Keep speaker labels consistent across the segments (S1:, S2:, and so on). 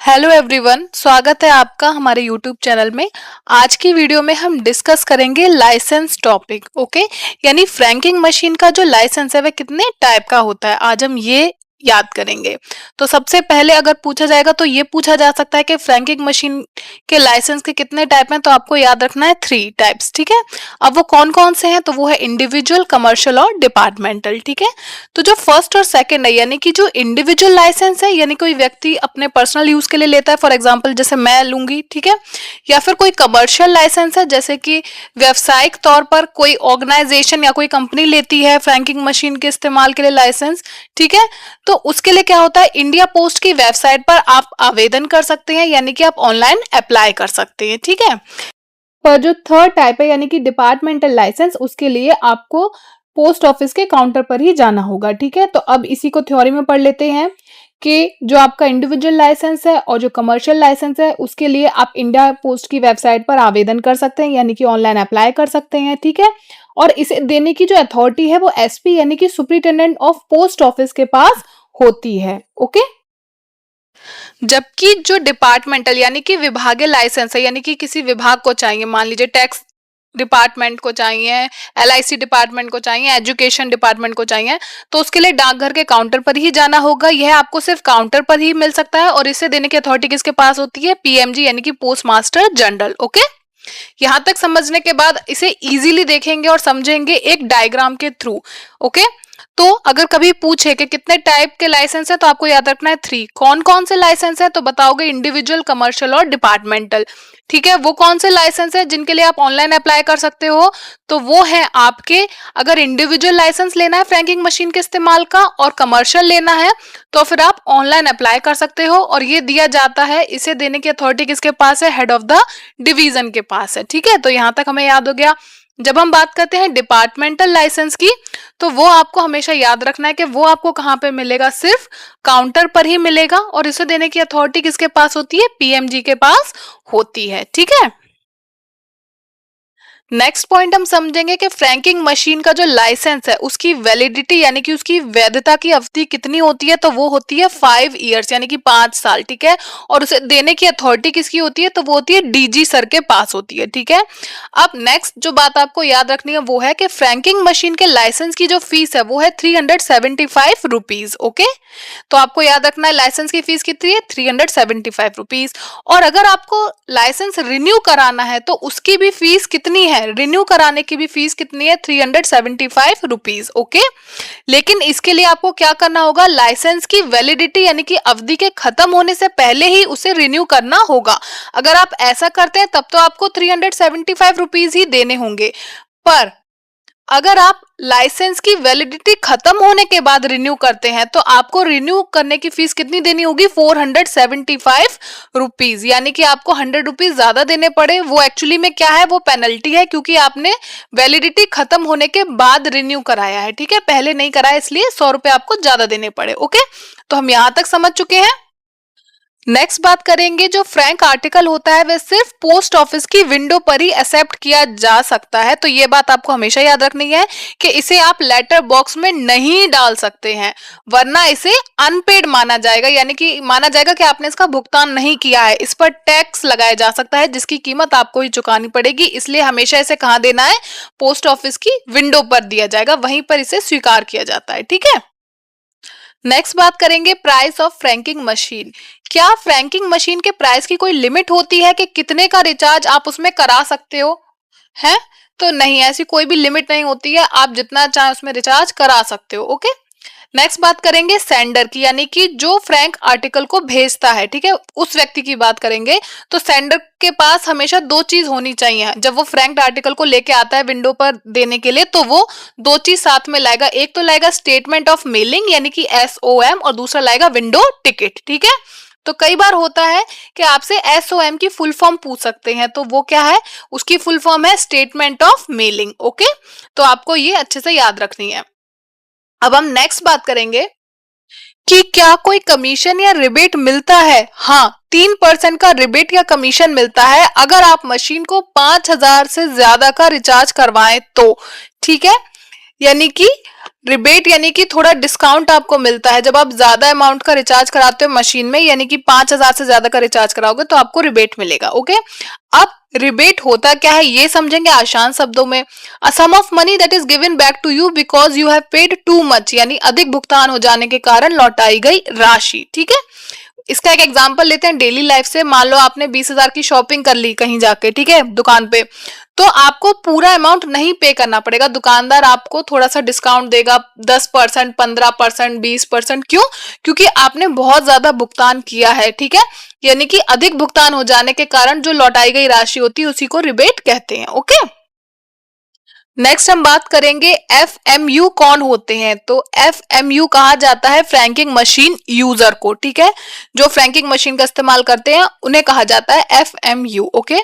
S1: Hello everyone, स्वागत है आपका हमारे यूट्यूब चैनल में। आज की वीडियो में हम डिस्कस करेंगे लाइसेंस टॉपिक। ओके, यानी फ्रैंकिंग मशीन का जो लाइसेंस है वह कितने टाइप का होता है, आज हम ये याद करेंगे। तो सबसे पहले अगर पूछा जाएगा तो ये पूछा जा सकता है कि फ्रैंकिंग मशीन के लाइसेंस के कितने टाइप हैं, तो आपको याद रखना है 3 टाइप्स। ठीक है, अब वो कौन कौन से हैं, तो वो है इंडिविजुअल, कमर्शियल और डिपार्टमेंटल। ठीक है, तो जो फर्स्ट और सेकंड है यानी कि जो इंडिविजुअल लाइसेंस है, यानी कोई व्यक्ति अपने पर्सनल यूज के लिए लेता है, फॉर एग्जांपल जैसे मैं लूंगी, ठीक है, या फिर कोई कमर्शियल लाइसेंस है जैसे कि व्यवसायिक तौर पर कोई ऑर्गेनाइजेशन या कोई कंपनी लेती है फ्रैंकिंग मशीन के इस्तेमाल के लिए लाइसेंस। ठीक है, तो उसके लिए क्या होता है, इंडिया पोस्ट की वेबसाइट पर आप आवेदन कर सकते हैं, यानी कि आप ऑनलाइन अप्लाई कर सकते हैं। ठीक है, पर जो थर्ड टाइप है यानी कि डिपार्टमेंटल लाइसेंस, उसके लिए आपको पोस्ट ऑफिस के काउंटर पर ही जाना होगा। ठीक है, तो अब इसी को थ्योरी में पढ़ लेते हैं कि जो आपका इंडिविजुअल लाइसेंस है और जो कमर्शियल लाइसेंस है उसके लिए आप इंडिया पोस्ट की वेबसाइट पर आवेदन कर सकते हैं, यानी कि ऑनलाइन अप्लाई कर सकते हैं। ठीक है, और इसे देने की जो अथॉरिटी है वो एसपी यानी कि सुपरिटेंडेंट ऑफ पोस्ट ऑफिस के पास होती है। ओके, जबकि जो डिपार्टमेंटल यानी कि विभागीय लाइसेंस है, यानी कि किसी विभाग को चाहिए, मान लीजिए टैक्स डिपार्टमेंट को चाहिए, एलआईसी डिपार्टमेंट को चाहिए, एजुकेशन डिपार्टमेंट को चाहिए, तो उसके लिए डाकघर के काउंटर पर ही जाना होगा। यह आपको सिर्फ काउंटर पर ही मिल सकता है और इसे देने की अथॉरिटी किसके पास होती है, पीएमजी यानी कि पोस्ट मास्टर जनरल। ओके, यहां तक समझने के बाद इसे इजीली देखेंगे और समझेंगे एक डायग्राम के थ्रू। ओके, तो अगर कभी पूछे कि कितने टाइप के लाइसेंस है तो आपको याद रखना है 3। कौन कौन से लाइसेंस है, तो बताओगे इंडिविजुअल, कमर्शियल और डिपार्टमेंटल। ठीक है, वो कौन से लाइसेंस है जिनके लिए आप ऑनलाइन अप्लाई कर सकते हो, तो वो है आपके, अगर इंडिविजुअल लाइसेंस लेना है फ्रैंकिंग मशीन के इस्तेमाल का और कमर्शियल लेना है तो फिर आप ऑनलाइन अप्लाई कर सकते हो, और ये दिया जाता है, इसे देने की अथॉरिटी किसके पास है, हेड ऑफ द डिवीजन के पास है। ठीक है, तो यहां तक हमें याद हो गया। जब हम बात करते हैं डिपार्टमेंटल लाइसेंस की, तो वो आपको हमेशा याद रखना है कि वो आपको कहां पे मिलेगा, सिर्फ काउंटर पर ही मिलेगा, और इसे देने की अथॉरिटी किसके पास होती है, पीएमजी के पास होती है। ठीक है, नेक्स्ट पॉइंट हम समझेंगे कि फ्रैंकिंग मशीन का जो लाइसेंस है उसकी वैलिडिटी यानी कि उसकी वैधता की अवधि कितनी होती है, तो वो होती है 5 इयर्स यानी कि 5 साल। ठीक है, और उसे देने की अथॉरिटी किसकी होती है, तो वो होती है डीजी सर के पास होती है। ठीक है, अब नेक्स्ट जो बात आपको याद रखनी है वो है कि फ्रैंकिंग मशीन के लाइसेंस की जो फीस है वो है 375 रुपीज। ओके, तो आपको याद रखना है लाइसेंस की फीस कितनी है, 375 रुपीज। और अगर आपको लाइसेंस रिन्यू कराना है तो उसकी भी फीस कितनी है, रिन्यू कराने की भी फीस कितनी है, 375 रुपीज। ओके, लेकिन इसके लिए आपको क्या करना होगा, लाइसेंस की वैलिडिटी यानी कि अवधि के खत्म होने से पहले ही उसे रिन्यू करना होगा। अगर आप ऐसा करते हैं तब तो आपको 375 रुपीज ही देने होंगे, पर अगर आप लाइसेंस की वैलिडिटी खत्म होने के बाद रिन्यू करते हैं तो आपको रिन्यू करने की फीस कितनी देनी होगी, 475 रुपीज, यानी कि आपको 100 रुपीज ज्यादा देने पड़े। वो एक्चुअली में क्या है, वो पेनल्टी है, क्योंकि आपने वैलिडिटी खत्म होने के बाद रिन्यू कराया है। ठीक है, पहले नहीं कराया, इसलिए 100 रुपए आपको ज्यादा देने पड़े। ओके, तो हम यहां तक समझ चुके हैं। नेक्स्ट बात करेंगे, जो फ्रैंक आर्टिकल होता है वह सिर्फ पोस्ट ऑफिस की विंडो पर ही एक्सेप्ट किया जा सकता है। तो ये बात आपको हमेशा याद रखनी है कि इसे आप लेटर बॉक्स में नहीं डाल सकते हैं, वरना इसे अनपेड माना जाएगा, यानी कि माना जाएगा कि आपने इसका भुगतान नहीं किया है। इस पर टैक्स लगाया जा सकता है जिसकी कीमत आपको ही चुकानी पड़ेगी, इसलिए हमेशा इसे कहाँ देना है, पोस्ट ऑफिस की विंडो पर दिया जाएगा, वहीं पर इसे स्वीकार किया जाता है। ठीक है, नेक्स्ट बात करेंगे प्राइस ऑफ फ्रैंकिंग मशीन। क्या फ्रैंकिंग मशीन के प्राइस की कोई लिमिट होती है कि कितने का रिचार्ज आप उसमें करा सकते हो, है? तो नहीं, ऐसी कोई भी लिमिट नहीं होती है, आप जितना चाहे उसमें रिचार्ज करा सकते हो। ओके, नेक्स्ट बात करेंगे सेंडर की, यानी कि जो फ्रैंक आर्टिकल को भेजता है, ठीक है, उस व्यक्ति की बात करेंगे। तो सेंडर के पास हमेशा 2 चीज होनी चाहिए, जब वो फ्रैंक आर्टिकल को लेके आता है विंडो पर देने के लिए, तो वो 2 चीज साथ में लाएगा। एक तो लाएगा स्टेटमेंट ऑफ मेलिंग यानी कि SOM, और दूसरा लाएगा विंडो टिकट। ठीक है, तो कई बार होता है कि आपसे SOM की फुल फॉर्म पूछ सकते हैं, तो वो क्या है, उसकी फुल फॉर्म है स्टेटमेंट ऑफ मेलिंग। ओके, तो आपको ये अच्छे से याद रखनी है। अब हम नेक्स्ट बात करेंगे कि क्या कोई कमीशन या रिबेट मिलता है। हाँ, 3% का रिबेट या कमीशन मिलता है अगर आप मशीन को 5,000 से ज्यादा का रिचार्ज करवाएं तो। ठीक है, यानी कि रिबेट यानी कि थोड़ा डिस्काउंट आपको मिलता है जब आप ज्यादा अमाउंट का रिचार्ज कराते हो मशीन में, यानी कि 5,000 से ज्यादा का रिचार्ज कराओगे तो आपको रिबेट मिलेगा। ओके, अब रिबेट होता क्या है ये समझेंगे आसान शब्दों में। A sum of money that is given back to you because you have paid too much, यानी अधिक भुगतान हो जाने के कारण लौटाई गई राशि। ठीक है, इसका एक एग्जांपल लेते हैं डेली लाइफ से। मान लो आपने 20,000 की शॉपिंग कर ली कहीं जाके, ठीक है, दुकान पे, तो आपको पूरा अमाउंट नहीं पे करना पड़ेगा, दुकानदार आपको थोड़ा सा डिस्काउंट देगा, 10%, 15%, 20%। क्यों? क्योंकि आपने बहुत ज्यादा भुगतान किया है। ठीक है, यानी कि अधिक भुगतान हो जाने के कारण जो लौटाई गई राशि होती है उसी को रिबेट कहते हैं। ओके, नेक्स्ट हम बात करेंगे एफएमयू कौन होते हैं। तो एफएमयू कहा जाता है फ्रैंकिंग मशीन यूजर को। ठीक है, जो फ्रैंकिंग मशीन का इस्तेमाल करते हैं उन्हें कहा जाता है एफएमयू। ओके,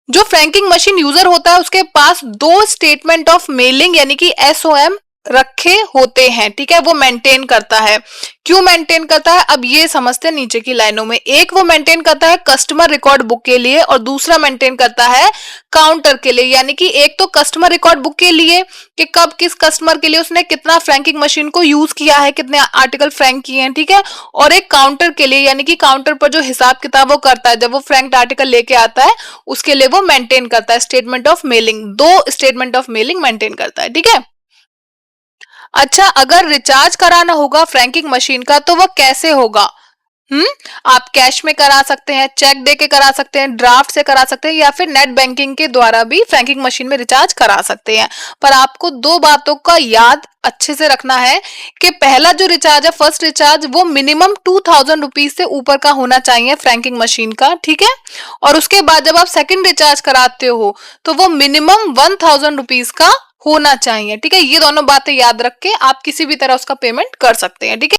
S1: जो फ्रैंकिंग मशीन यूजर होता है उसके पास दो स्टेटमेंट ऑफ मेलिंग यानी कि एसओएम रखे होते हैं। ठीक है, वो मेंटेन करता है। क्यों मेंटेन करता है अब ये समझते हैं नीचे की लाइनों में। एक वो मेंटेन करता है कस्टमर रिकॉर्ड बुक के लिए और दूसरा मेंटेन करता है काउंटर के लिए। यानी कि एक तो कस्टमर रिकॉर्ड बुक के लिए कि कब किस कस्टमर के लिए उसने कितना फ्रैंकिंग मशीन को यूज किया है, कितने आर्टिकल फ्रैंक किए हैं। ठीक है, और एक काउंटर के लिए यानी कि काउंटर पर जो हिसाब किताब वो करता है जब वो फ्रैंक्ड आर्टिकल लेके आता है उसके लिए वो मेंटेन करता है स्टेटमेंट ऑफ मेलिंग। दो स्टेटमेंट ऑफ मेलिंग मेंटेन करता है। ठीक है, अच्छा, अगर रिचार्ज कराना होगा फ्रैंकिंग मशीन का तो वो कैसे होगा? हम्म, आप कैश में करा सकते हैं, चेक दे के करा सकते हैं, ड्राफ्ट से करा सकते हैं, या फिर नेट बैंकिंग के द्वारा भी फ्रैंकिंग मशीन में रिचार्ज करा सकते हैं। पर आपको दो बातों का याद अच्छे से रखना है कि पहला जो रिचार्ज है, फर्स्ट रिचार्ज, वो मिनिमम 2,000 रुपीज से ऊपर का होना चाहिए फ्रैंकिंग मशीन का। ठीक है, और उसके बाद जब आप सेकंड रिचार्ज कराते हो तो वो मिनिमम 1,000 रुपीज का होना चाहिए। ठीक है, ये दोनों बातें याद रख के आप किसी भी तरह उसका पेमेंट कर सकते हैं। ठीक है।